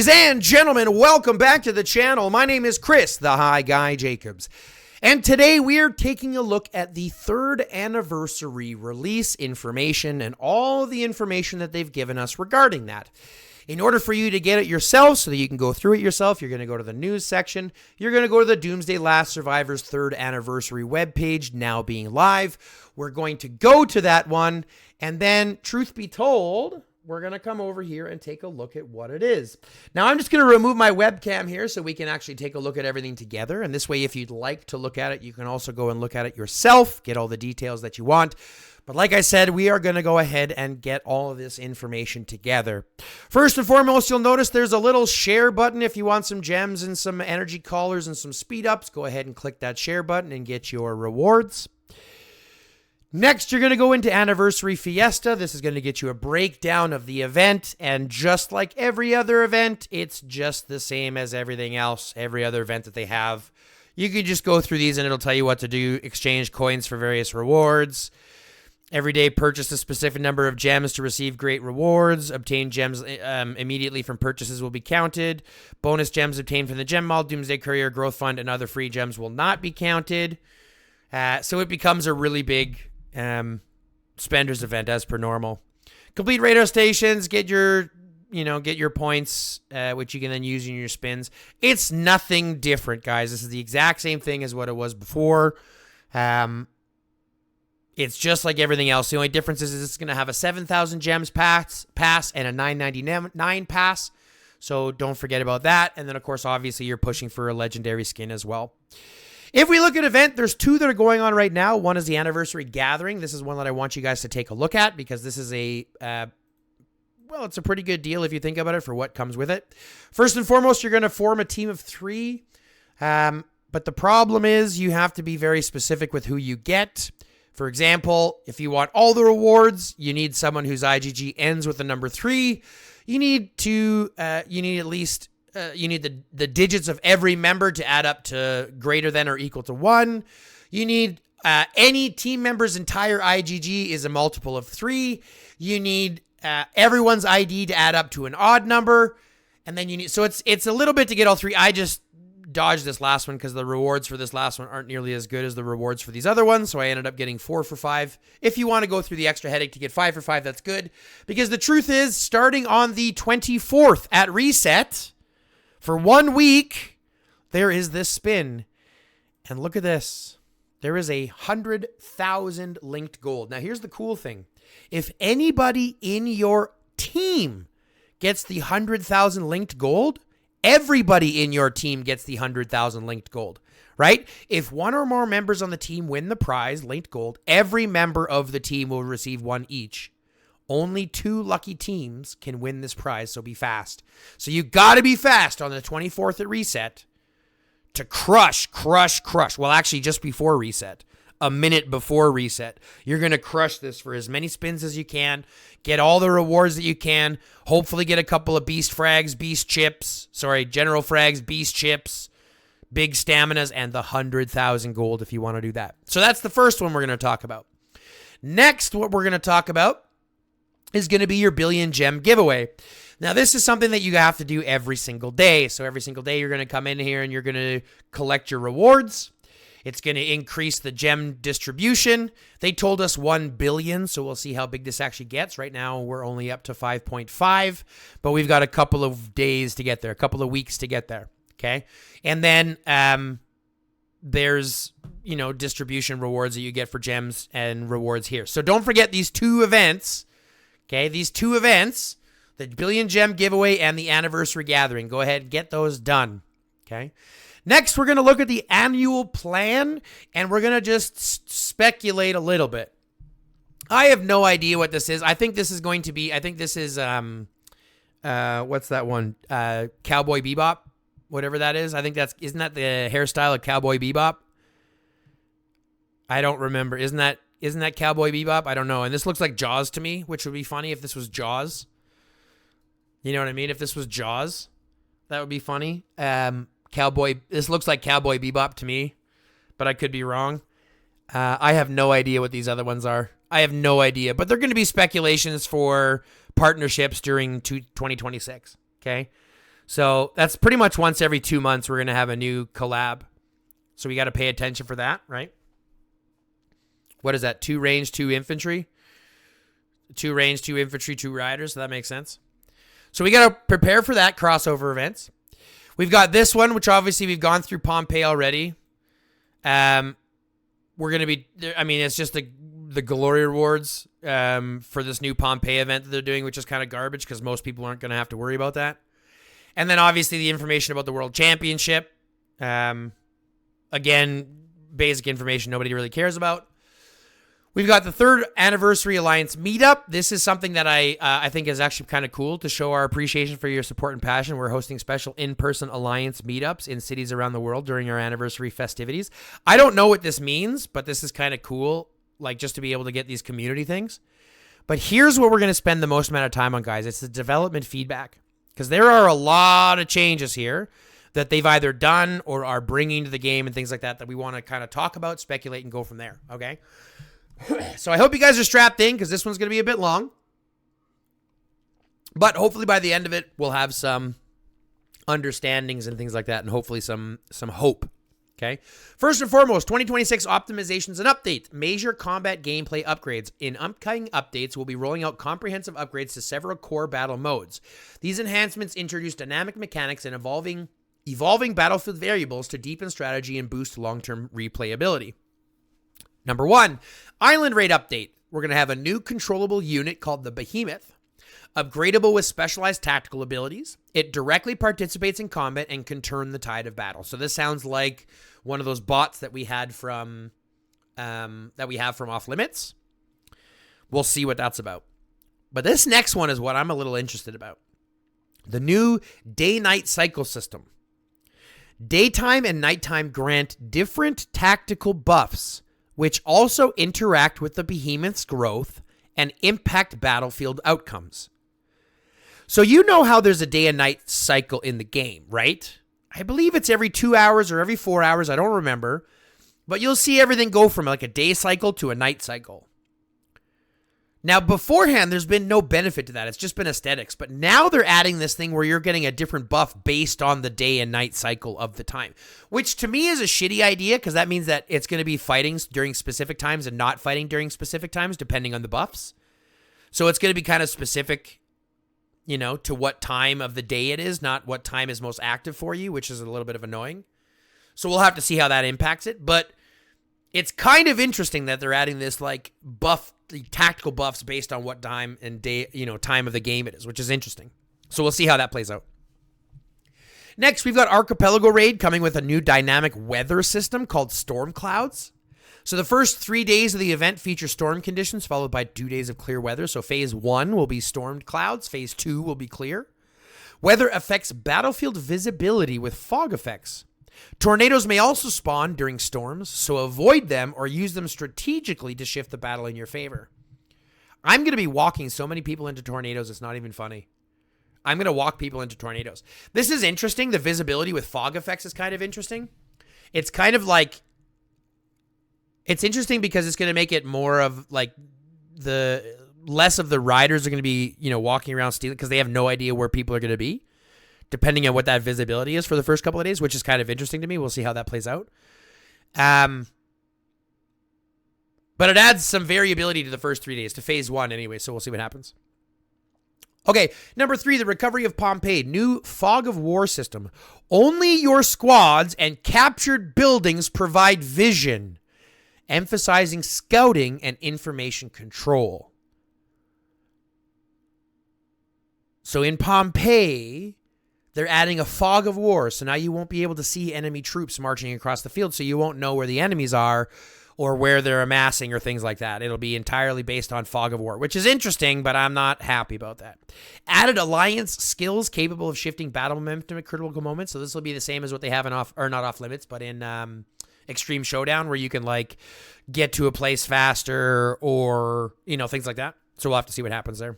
Ladies and gentlemen, welcome back to the channel. My name is Chris, the High Guy Jacobs. And today we are taking a look at the 3rd anniversary release information and all the information that they've given us regarding that. In order for you to get it yourself so that you can go through it yourself, you're going to go to the news section. You're going to go to the Doomsday Last Survivors 3rd anniversary webpage, now being live. We're going to go to that one, and then, truth be told, we're going to come over here and take a look at what it is. Now, I'm just going to remove my webcam here so we can actually take a look at everything together. And this way, if you'd like to look at it, you can also go and look at it yourself, get all the details that you want. But like I said, we are going to go ahead and get all of this information together. First and foremost, you'll notice there's a little share button. If you want some gems and some energy collars and some speed ups, go ahead and click that share button and get your rewards. Next, you're going to go into Anniversary Fiesta. This is going to get you a breakdown of the event. And just like every other event, it's just the same as everything else, every other event that they have. You can just go through these and it'll tell you what to do. Exchange coins for various rewards. Every day, purchase a specific number of gems to receive great rewards. Obtain gems immediately from purchases will be counted. Bonus gems obtained from the Gem Mall, Doomsday Courier, Growth Fund, and other free gems will not be counted. So it becomes a really big spenders event as per normal. Complete radar stations, get your points, which you can then use in your spins. It's nothing different, guys. This is the exact same thing as what it was before. It's just like everything else. The only difference is it's going to have a 7,000 gems pass and a 999 pass. So don't forget about that. And then, of course, obviously, you're pushing for a legendary skin as well. If we look at event, there's 2 that are going on right now. One is the Anniversary Gathering. This is one that I want you guys to take a look at because this is it's a pretty good deal if you think about it for what comes with it. First and foremost, you're going to form a team of 3. But the problem is you have to be very specific with who you get. For example, if you want all the rewards, you need someone whose IGG ends with the number 3. You need the digits of every member to add up to greater than or equal to 1. You need any team member's entire IGG is a multiple of 3. You need everyone's ID to add up to an odd number. And then it's a little bit to get all 3. I just dodged this last one because the rewards for this last one aren't nearly as good as the rewards for these other ones. So I ended up getting 4 for 5. If you want to go through the extra headache to get 5 for 5, that's good. Because the truth is, starting on the 24th at reset, for 1 week, there is this spin. And look at this. There is 100,000 linked gold. Now, here's the cool thing. If anybody in your team gets the 100,000 linked gold, everybody in your team gets the 100,000 linked gold, right? If 1 or more members on the team win the prize, linked gold, every member of the team will receive 1 each. Only 2 lucky teams can win this prize, so be fast. So you got to be fast on the 24th at reset to crush. Well, actually, just before reset, a minute before reset. You're going to crush this for as many spins as you can. Get all the rewards that you can. Hopefully get a couple of beast frags, general frags, beast chips, big staminas, and the 100,000 gold if you want to do that. So that's the first one we're going to talk about. Next, what we're going to talk about is going to be your billion gem giveaway. Now, this is something that you have to do every single day. So every single day, you're going to come in here and you're going to collect your rewards. It's going to increase the gem distribution. They told us 1 billion, so we'll see how big this actually gets. Right now, we're only up to 5.5, but we've got a couple of days to get there, a couple of weeks to get there, okay? And then there's, distribution rewards that you get for gems and rewards here. So don't forget these 2 events, okay? These 2 events, the billion gem giveaway and the Anniversary Gathering. Go ahead and get those done, okay? Next, we're going to look at the annual plan, and we're going to just speculate a little bit. I have no idea what this is. I think this is what's that one? Cowboy Bebop, whatever that is. I think isn't that the hairstyle of Cowboy Bebop? I don't remember. Isn't that Cowboy Bebop? I don't know. And this looks like Jaws to me, which would be funny if this was Jaws. You know what I mean? If this was Jaws, that would be funny. This looks like Cowboy Bebop to me, but I could be wrong. I have no idea what these other ones are. I have no idea, but they're going to be speculations for partnerships during 2026. Okay. So that's pretty much once every 2 months we're going to have a new collab. So we got to pay attention for that, right? What is that? 2 range, 2 infantry? 2 range, 2 infantry, 2 riders. So that makes sense. So we got to prepare for that crossover events. We've got this one, which obviously we've gone through Pompeii already. We're going to be, I mean, it's just the glory rewards for this new Pompeii event that they're doing, which is kind of garbage because most people aren't going to have to worry about that. And then obviously the information about the World Championship. Again, basic information nobody really cares about. We've got the 3rd Anniversary Alliance Meetup. This is something that I think is actually kind of cool to show our appreciation for your support and passion. We're hosting special in-person Alliance meetups in cities around the world during our anniversary festivities. I don't know what this means, but this is kind of cool, like just to be able to get these community things. But here's what we're going to spend the most amount of time on, guys. It's the development feedback, because there are a lot of changes here that they've either done or are bringing to the game and things like that we want to kind of talk about, speculate, and go from there, okay? So I hope you guys are strapped in because this one's going to be a bit long. But hopefully by the end of it, we'll have some understandings and things like that, and hopefully some hope, okay? First and foremost, 2026 optimizations and updates. Major combat gameplay upgrades. In upcoming updates, we'll be rolling out comprehensive upgrades to several core battle modes. These enhancements introduce dynamic mechanics and evolving battlefield variables to deepen strategy and boost long-term replayability. Number 1, Island Raid update. We're going to have a new controllable unit called the Behemoth. Upgradable with specialized tactical abilities. It directly participates in combat and can turn the tide of battle. So this sounds like one of those bots that we had from Off Limits. We'll see what that's about. But this next one is what I'm a little interested about. The new day-night cycle system. Daytime and nighttime grant different tactical buffs, which also interact with the Behemoth's growth and impact battlefield outcomes. So you know how there's a day and night cycle in the game, right? I believe it's every 2 hours or every 4 hours. I don't remember. But you'll see everything go from like a day cycle to a night cycle. Now, beforehand, there's been no benefit to that. It's just been aesthetics. But now they're adding this thing where you're getting a different buff based on the day and night cycle of the time, which to me is a shitty idea because that means that it's going to be fighting during specific times and not fighting during specific times, depending on the buffs. So it's going to be kind of specific, you know, to what time of the day it is, not what time is most active for you, which is a little bit of annoying. So we'll have to see how that impacts it. But it's kind of interesting that they're adding this like buff, the tactical buffs based on what time and day, you know, time of the game it is, which is interesting. So we'll see how that plays out. Next, we've got Archipelago Raid coming with a new dynamic weather system called Storm Clouds. So the first 3 days of the event feature storm conditions, followed by 2 days of clear weather. So phase 1 will be stormed clouds. Phase 2 will be clear. Weather affects battlefield visibility with fog effects. Tornadoes may also spawn during storms, so avoid them or use them strategically to shift the battle in your favor. I'm going to be walking so many people into tornadoes, it's not even funny. I'm going to walk people into tornadoes. This is interesting. The visibility with fog effects is kind of interesting. It's kind of like, it's interesting because it's going to make it more of like the less of the riders are going to be, you know, walking around stealing because they have no idea where people are going to be, depending on what that visibility is for the first couple of days, which is kind of interesting to me. We'll see how that plays out. But it adds some variability to the first 3 days, to phase 1 anyway, so we'll see what happens. Okay, number 3, the recovery of Pompeii. New fog of war system. Only your squads and captured buildings provide vision, emphasizing scouting and information control. So in Pompeii, they're adding a fog of war, so now you won't be able to see enemy troops marching across the field, so you won't know where the enemies are or where they're amassing or things like that. It'll be entirely based on fog of war, which is interesting, but I'm not happy about that. Added alliance skills capable of shifting battle momentum at critical moments, so this will be the same as what they have in not Off Limits, but in Extreme Showdown, where you can like get to a place faster or, you know, things like that. So we'll have to see what happens there.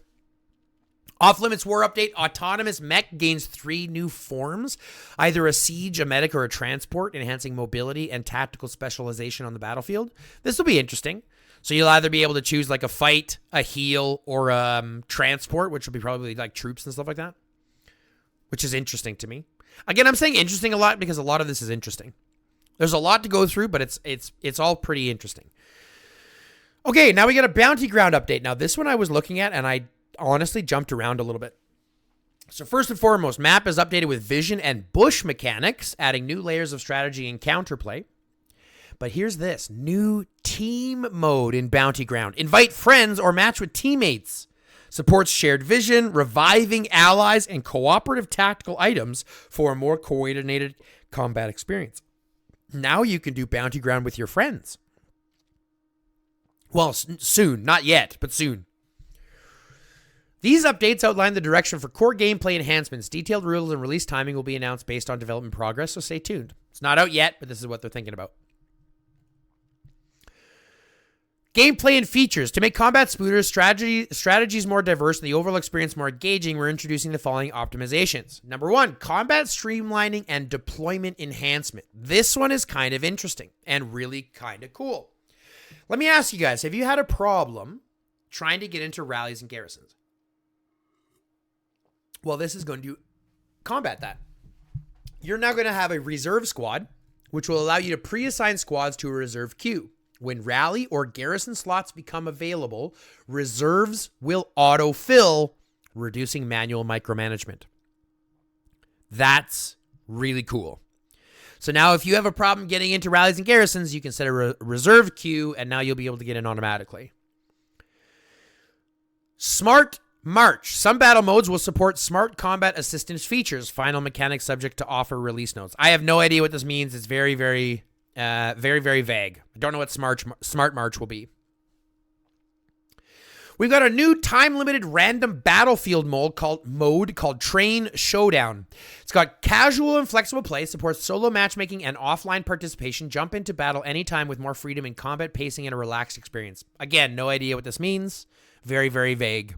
Off Limits War Update. Autonomous Mech gains 3 new forms. Either a siege, a medic, or a transport, enhancing mobility and tactical specialization on the battlefield. This will be interesting. So you'll either be able to choose like a fight, a heal, or transport, which will be probably like troops and stuff like that. which is interesting to me. Again, I'm saying interesting a lot because a lot of this is interesting. There's a lot to go through, but it's all pretty interesting. Okay, now we got a bounty ground update. Now, this one I was looking at, and I honestly jumped around a little bit. So first and foremost, map is updated with vision and bush mechanics, adding new layers of strategy and counterplay. But here's this, new team mode in Bounty Ground. Invite friends or match with teammates. Supports shared vision, reviving allies, and cooperative tactical items for a more coordinated combat experience. Now you can do Bounty Ground with your friends. Well, soon. Not yet, but soon. These updates outline the direction for core gameplay enhancements. Detailed rules and release timing will be announced based on development progress, so stay tuned. It's not out yet, but this is what they're thinking about. Gameplay and features. To make combat smoother, strategies more diverse, and the overall experience more engaging, we're introducing the following optimizations. Number 1, combat streamlining and deployment enhancement. This one is kind of interesting and really kind of cool. Let me ask you guys, have you had a problem trying to get into rallies and garrisons? Well, this is going to combat that. You're now going to have a reserve squad, which will allow you to pre-assign squads to a reserve queue. When rally or garrison slots become available, reserves will autofill, reducing manual micromanagement. That's really cool. So now if you have a problem getting into rallies and garrisons, you can set a reserve queue, and now you'll be able to get in automatically. Smart March. Some battle modes will support smart combat assistance features. Final mechanics subject to offer release notes. I have no idea what this means. It's very, very vague. I don't know what Smart March will be. We've got a new time-limited random battlefield mode called Train Showdown. It's got casual and flexible play, supports solo matchmaking and offline participation. Jump into battle anytime with more freedom in combat pacing and a relaxed experience. Again, no idea what this means. Very, very vague.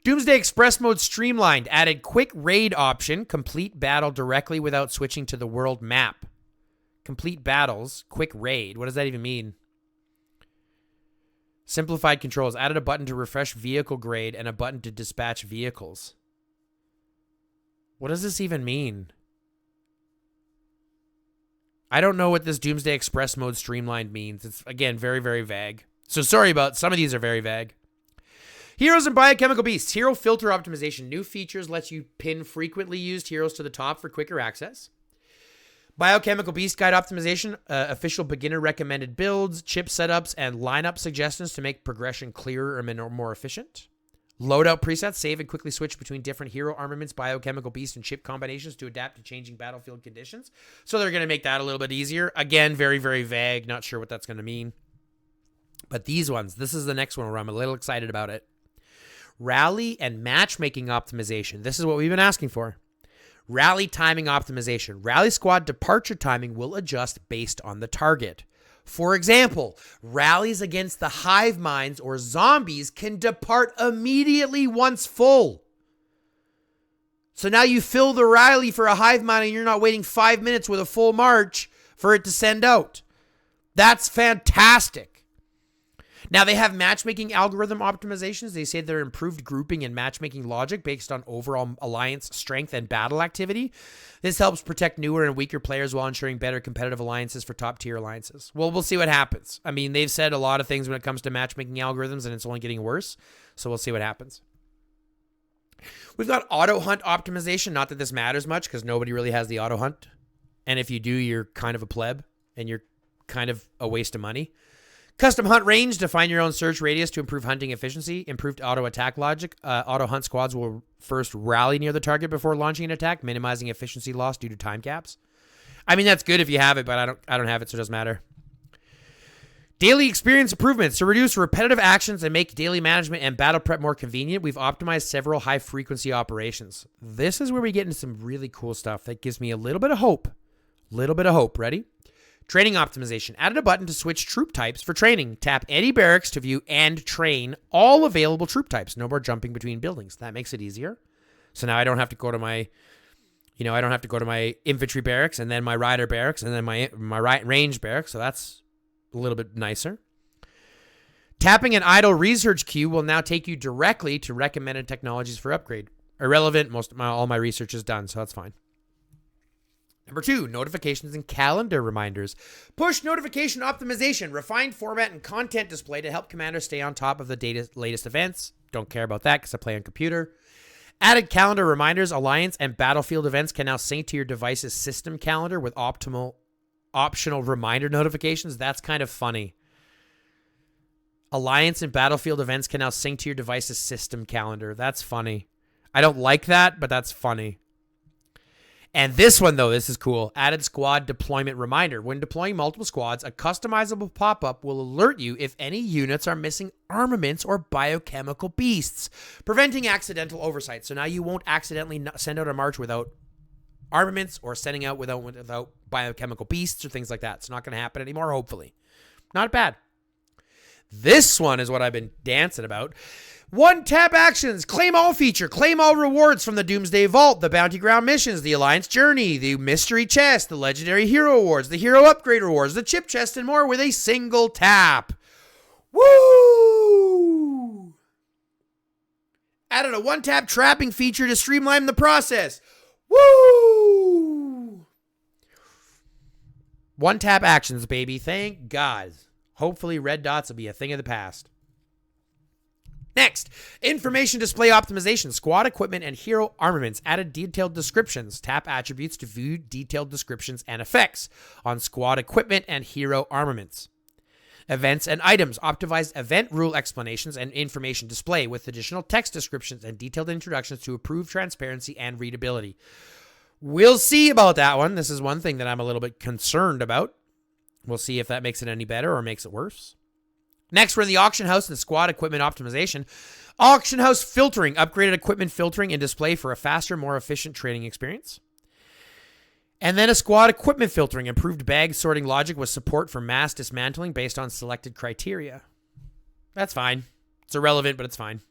Doomsday Express mode streamlined. Added quick raid option. Complete battle directly without switching to the world map. Complete battles. Quick raid. What does that even mean? Simplified controls. Added a button to refresh vehicle grade and a button to dispatch vehicles. What does this even mean? I don't know what this Doomsday Express mode streamlined means. It's, again, very, very vague. So sorry about some of these are very vague. Heroes and Biochemical Beasts. Hero filter optimization. New features lets you pin frequently used heroes to the top for quicker access. Biochemical Beast Guide optimization, official beginner recommended builds, chip setups, and lineup suggestions to make progression clearer and more efficient. Loadout presets, save and quickly switch between different hero armaments, biochemical beast, and chip combinations to adapt to changing battlefield conditions. So they're going to make that a little bit easier. Again, very, very vague. Not sure what that's going to mean. But these ones, this is the next one where I'm a little excited about it. Rally and matchmaking optimization. This is what we've been asking for. Rally timing optimization. Rally squad departure timing will adjust based on the target. For example, rallies against the hive minds or zombies can depart immediately once full. So now you fill the rally for a hive mind and you're not waiting 5 minutes with a full march for it to send out. That's fantastic. Now, they have matchmaking algorithm optimizations. They say they're improved grouping and matchmaking logic based on overall alliance strength and battle activity. This helps protect newer and weaker players while ensuring better competitive alliances for top-tier alliances. Well, we'll see what happens. I mean, they've said a lot of things when it comes to matchmaking algorithms, and it's only getting worse. So we'll see what happens. We've got auto hunt optimization. Not that this matters much because nobody really has the auto hunt. And if you do, you're kind of a pleb and you're kind of a waste of money. Custom hunt range. Define your own search radius to improve hunting efficiency. Improved auto attack logic. Auto hunt squads will first rally near the target before launching an attack, minimizing efficiency loss due to time caps. I mean, that's good if you have it, but I don't have it, so it doesn't matter. Daily experience improvements. To reduce repetitive actions and make daily management and battle prep more convenient, we've optimized several high-frequency operations. This is where we get into some really cool stuff that gives me a little bit of hope. Ready? Training optimization. Added a button to switch troop types for training. Tap any barracks to view and train all available troop types. No more jumping between buildings. That makes it easier. So now I don't have to go to my infantry barracks and then my rider barracks and then my range barracks. So that's a little bit nicer. Tapping an idle research queue will now take you directly to recommended technologies for upgrade. irrelevant. All my research is done, so that's fine. Number 2, notifications and calendar reminders. Push notification optimization, refined format and content display to help commanders stay on top of the latest events. Don't care about that because I play on computer. Added calendar reminders. Alliance and Battlefield events can now sync to your device's system calendar with optional reminder notifications. That's kind of funny. Alliance and Battlefield events can now sync to your device's system calendar. That's funny. I don't like that, but that's funny. And this one, though, this is cool. Added squad deployment reminder. When deploying multiple squads, a customizable pop-up will alert you if any units are missing armaments or biochemical beasts, preventing accidental oversight. So now you won't accidentally send out a march without armaments or sending out without biochemical beasts or things like that. It's not going to happen anymore, hopefully. Not bad. This one is what I've been dancing about. One-tap actions, claim all feature, claim all rewards from the Doomsday Vault, the Bounty Ground missions, the Alliance Journey, the Mystery Chest, the Legendary Hero Awards, the Hero Upgrade Rewards, the Chip Chest, and more with a single tap. Woo! Added a one-tap trapping feature to streamline the process. Woo! One-tap actions, baby. Thank God. Hopefully red dots will be a thing of the past. Next, information display optimization, squad equipment and hero armaments, added detailed descriptions, tap attributes to view detailed descriptions and effects on squad equipment and hero armaments. Events and items, optimized event rule explanations and information display with additional text descriptions and detailed introductions to improve transparency and readability. We'll see about that one. This is one thing that I'm a little bit concerned about. We'll see if that makes it any better or makes it worse. Next, we're in the auction house and squad equipment optimization. Auction house filtering, upgraded equipment filtering and display for a faster, more efficient trading experience. And then a squad equipment filtering, improved bag sorting logic with support for mass dismantling based on selected criteria. That's fine. It's irrelevant, but it's fine.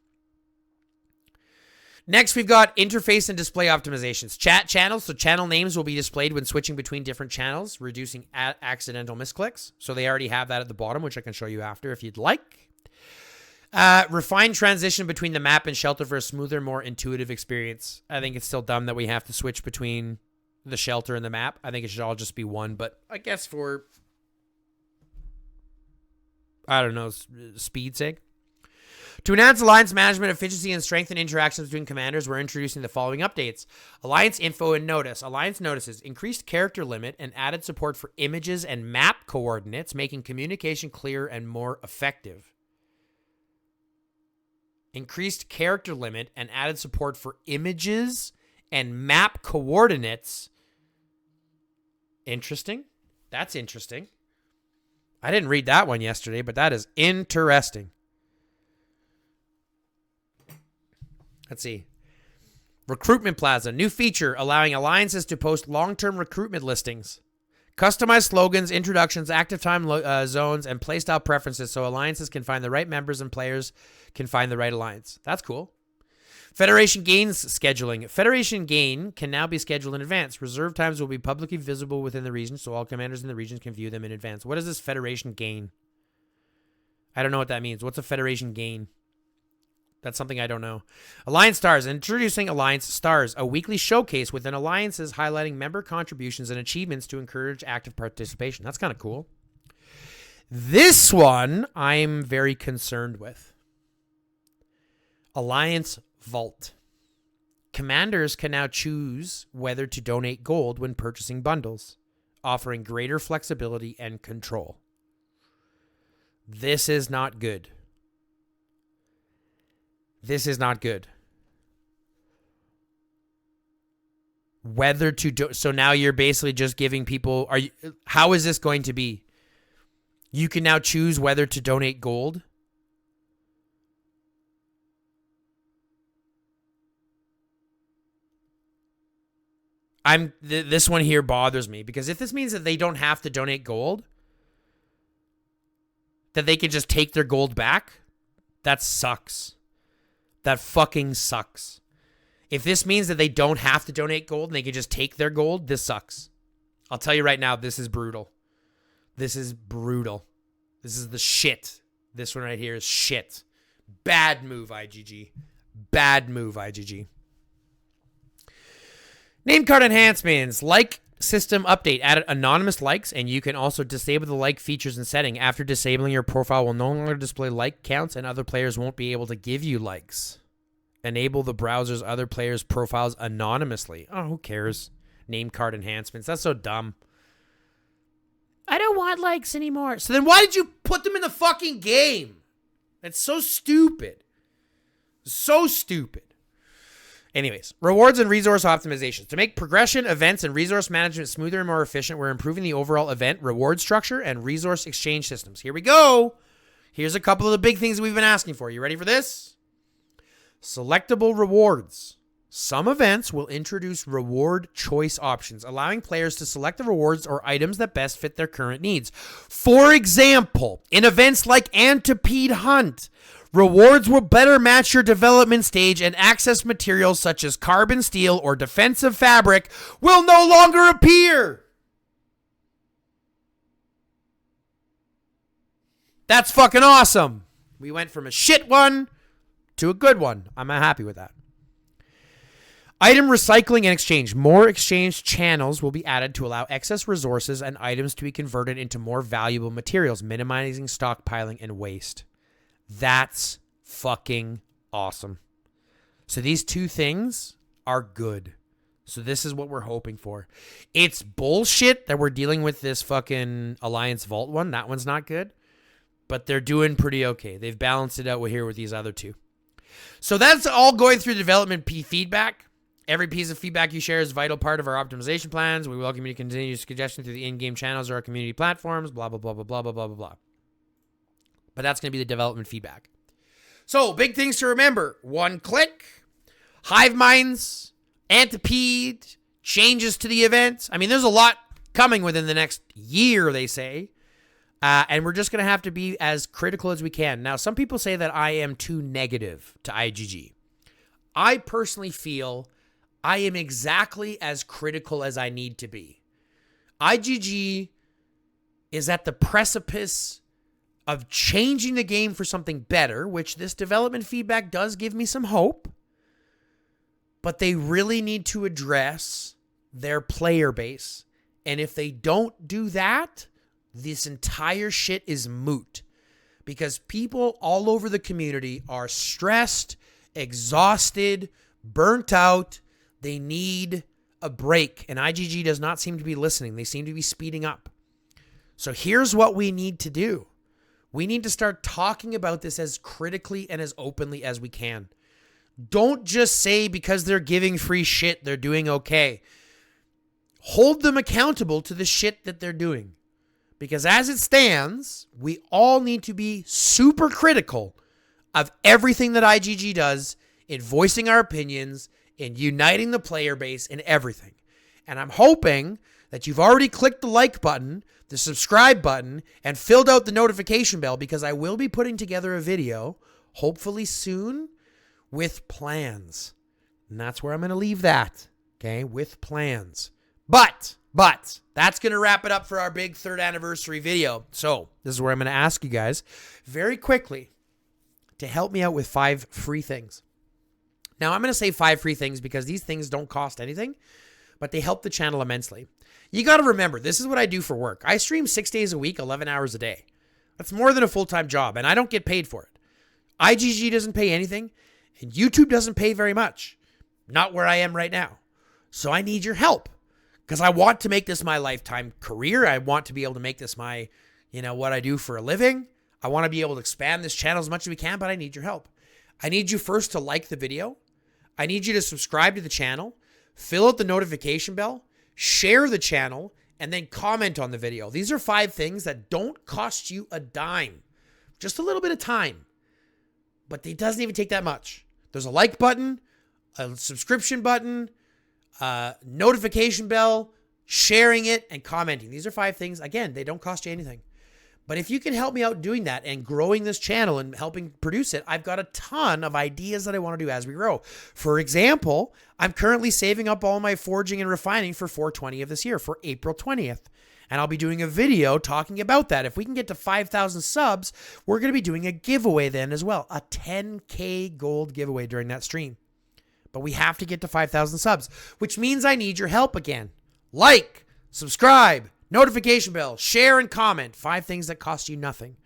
Next, we've got interface and display optimizations. Chat channels, so channel names will be displayed when switching between different channels, reducing accidental misclicks. So they already have that at the bottom, which I can show you after if you'd like. Refined transition between the map and shelter for a smoother, more intuitive experience. I think it's still dumb that we have to switch between the shelter and the map. I think it should all just be one, but I guess for, I don't know, speed's sake. To enhance Alliance management efficiency and strengthen interactions between commanders, we're introducing the following updates. Alliance info and notice. Alliance notices increased character limit and added support for images and map coordinates, making communication clearer and more effective. Increased character limit and added support for images and map coordinates. Interesting. That's interesting. I didn't read that one yesterday, but that is interesting. Let's see. Recruitment Plaza. New feature allowing alliances to post long-term recruitment listings. Customized slogans, introductions, active time zones, and playstyle preferences so alliances can find the right members and players can find the right alliance. That's cool. Federation Gains scheduling. Federation Gain can now be scheduled in advance. Reserve times will be publicly visible within the region so all commanders in the region can view them in advance. What is this Federation Gain? I don't know what that means. What's a Federation Gain? That's something I don't know. Alliance Stars. Introducing Alliance Stars, a weekly showcase within alliances highlighting member contributions and achievements to encourage active participation. That's kind of cool. This one I'm very concerned with. Alliance Vault. Commanders can now choose whether to donate gold when purchasing bundles, offering greater flexibility and control. This is not good. This is not good. Whether to do so now you're basically just giving people how is this going to be? You can now choose whether to donate gold. This one here bothers me because if this means that they don't have to donate gold, that they can just take their gold back, that sucks. That fucking sucks. If this means that they don't have to donate gold and they can just take their gold, this sucks. I'll tell you right now, this is brutal. This is brutal. This is the shit. This one right here is shit. Bad move, IGG. Bad move, IGG. Name card enhancements. Like system update. Added anonymous likes, and you can also disable the like features and setting. After disabling, your profile will no longer display like counts, and other players won't be able to give you likes. Enable the browser's other players' profiles anonymously. Oh, who cares? Name card enhancements. That's so dumb. I don't want likes anymore. So then why did you put them in the fucking game? That's so stupid. So stupid. Anyways, rewards and resource optimizations. To make progression, events, and resource management smoother and more efficient, we're improving the overall event, reward structure, and resource exchange systems. Here we go. Here's a couple of the big things that we've been asking for. You ready for this? Selectable rewards. Some events will introduce reward choice options, allowing players to select the rewards or items that best fit their current needs. For example, in events like Antipede Hunt, rewards will better match your development stage, and access materials such as carbon steel or defensive fabric will no longer appear. That's fucking awesome. We went from a shit one to a good one. I'm happy with that. Item recycling and exchange. More exchange channels will be added to allow excess resources and items to be converted into more valuable materials, minimizing stockpiling and waste. That's fucking awesome. So these two things are good. So this is what we're hoping for. It's bullshit that we're dealing with this fucking Alliance Vault one. That one's not good. But they're doing pretty okay. They've balanced it out here with these other two. So that's all going through development feedback. Every piece of feedback you share is a vital part of our optimization plans. We welcome you to continue suggestions through the in-game channels or our community platforms, blah, blah, blah, blah, blah, blah, blah, blah. But that's going to be the development feedback. So, big things to remember. One click, hive minds, Antipede, changes to the events. I mean, there's a lot coming within the next year, they say. And we're just going to have to be as critical as we can. Now, some people say that I am too negative to IGG. I personally feel I am exactly as critical as I need to be. IGG is at the precipice of changing the game for something better, which this development feedback does give me some hope. But they really need to address their player base. And if they don't do that, this entire shit is moot. Because people all over the community are stressed, exhausted, burnt out. They need a break. And IGG does not seem to be listening. They seem to be speeding up. So here's what we need to do. We need to start talking about this as critically and as openly as we can. Don't just say because they're giving free shit, they're doing okay. Hold them accountable to the shit that they're doing. Because as it stands, we all need to be super critical of everything that IGG does in voicing our opinions, in uniting the player base, in everything. And I'm hoping that you've already clicked the like button, the subscribe button, and filled out the notification bell, because I will be putting together a video, hopefully soon, with plans. And that's where I'm going to leave that, okay, with plans. But that's going to wrap it up for our big 3rd anniversary video. So this is where I'm going to ask you guys very quickly to help me out with 5 free things. Now, I'm going to say 5 free things because these things don't cost anything, but they help the channel immensely. You got to remember, this is what I do for work. I stream 6 days a week, 11 hours a day. That's more than a full-time job, and I don't get paid for it. IGG doesn't pay anything, and YouTube doesn't pay very much. Not where I am right now. So I need your help. Because I want to make this my lifetime career. I want to be able to make this my, what I do for a living. I want to be able to expand this channel as much as we can, but I need your help. I need you first to like the video. I need you to subscribe to the channel, fill out the notification bell, share the channel, and then comment on the video. These are 5 things that don't cost you a dime. Just a little bit of time. But it doesn't even take that much. There's a like button, a subscription button, notification bell, sharing it, and commenting. These are 5 things. Again, they don't cost you anything. But if you can help me out doing that and growing this channel and helping produce it, I've got a ton of ideas that I want to do as we grow. For example, I'm currently saving up all my forging and refining for 420 of this year, for April 20th. And I'll be doing a video talking about that. If we can get to 5,000 subs, we're going to be doing a giveaway then as well. A 10K gold giveaway during that stream. but we have to get to 5,000 subs, which means I need your help again. Like, subscribe, notification bell, share, and comment. 5 things that cost you nothing.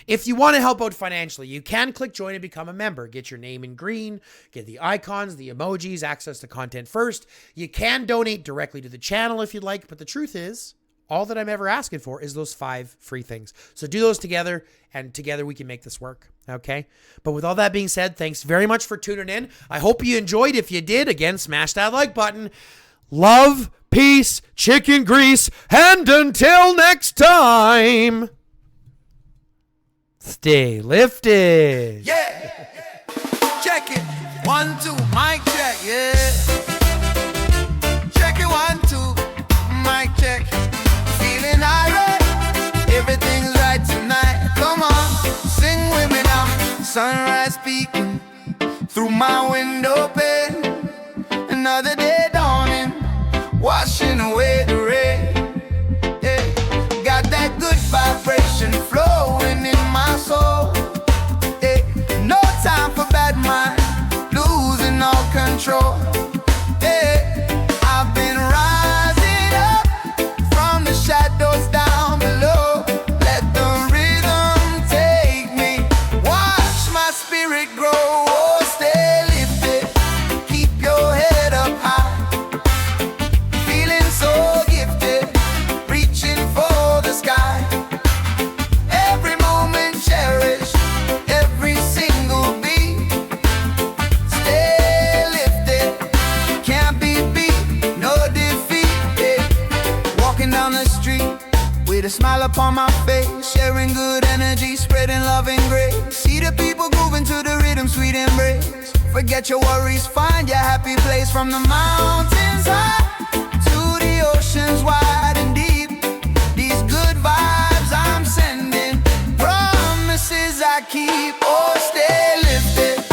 If you want to help out financially, you can click join and become a member. Get your name in green, get the icons, the emojis, access to content first. You can donate directly to the channel if you'd like, but the truth is, all that I'm ever asking for is those 5 free things. So do those together, and together we can make this work, okay? But with all that being said, thanks very much for tuning in. I hope you enjoyed. If you did, again, smash that like button. Love, peace, chicken grease, and until next time, stay lifted. Yeah, check it. 1, 2, mic check. Yeah, check it. 1, 2, mic check. Feeling irate. Everything's right tonight. Come on, sing with me now. Sunrise peeking through my window pane. Another day dawning, washing away the rain. Yeah. Got that good vibration flowing in my soul. Yeah. No time for bad mind, losing all control. Yeah. I've been rising up from the shadows down below. Let the rhythm take me, watch my spirit grow. Oh, stay lifted, keep your head up high. Feeling so gifted, reaching for the sky. Every moment cherish, every single beat. Stay lifted, can't be beat, no defeat. Yeah. Walking down the street with a smile upon my face, sharing good energy, spreading love and grace. See the people grooving to the rhythm, sweet embrace. Forget your worries, find your happy place. From the mountains high to the oceans wide and deep, these good vibes I'm sending, promises I keep. Oh, stay lifted,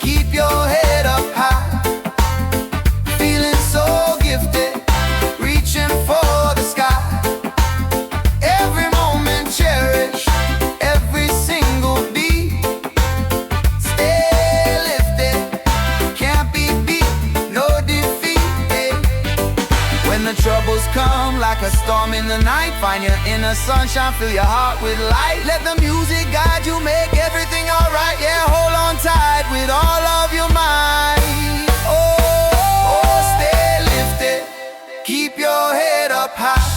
keep your head up high. Feeling so gifted, reaching for the sky. Every moment cherish, every single beat. Stay lifted, can't be beat, no defeat. Yeah. When the troubles come like a storm in the night, find your inner sunshine, fill your heart with light. Let the music guide you, make everything alright. Yeah, hold on tight with all of your might. Oh, stay lifted, keep your head up high.